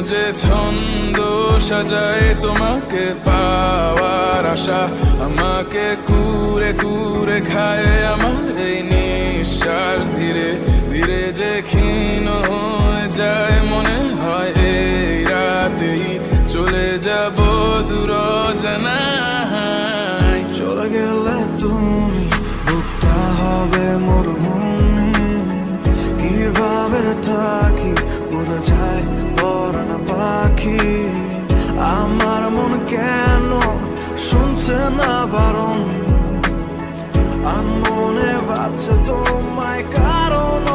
যে ছন্দ সাজায় তোমাকে পাওয়ার আশা, আমাকে কুরে কুরে খায় আমার এই নিঃশ্বাস। ধীরে ধীরে যে ক্ষীণ হয়ে যায়, মনে হয় এই রাতেই চলে যাব দূর অজানায়। চলে গেলে তুমি বুকটা হবে মরুভূমি, কিভাবে থাকি উড়ে যায় পরাণ পাখি। আমার মন কেন শুনছে না বারণ, আর মনে ভাবছে তোমায় কারণ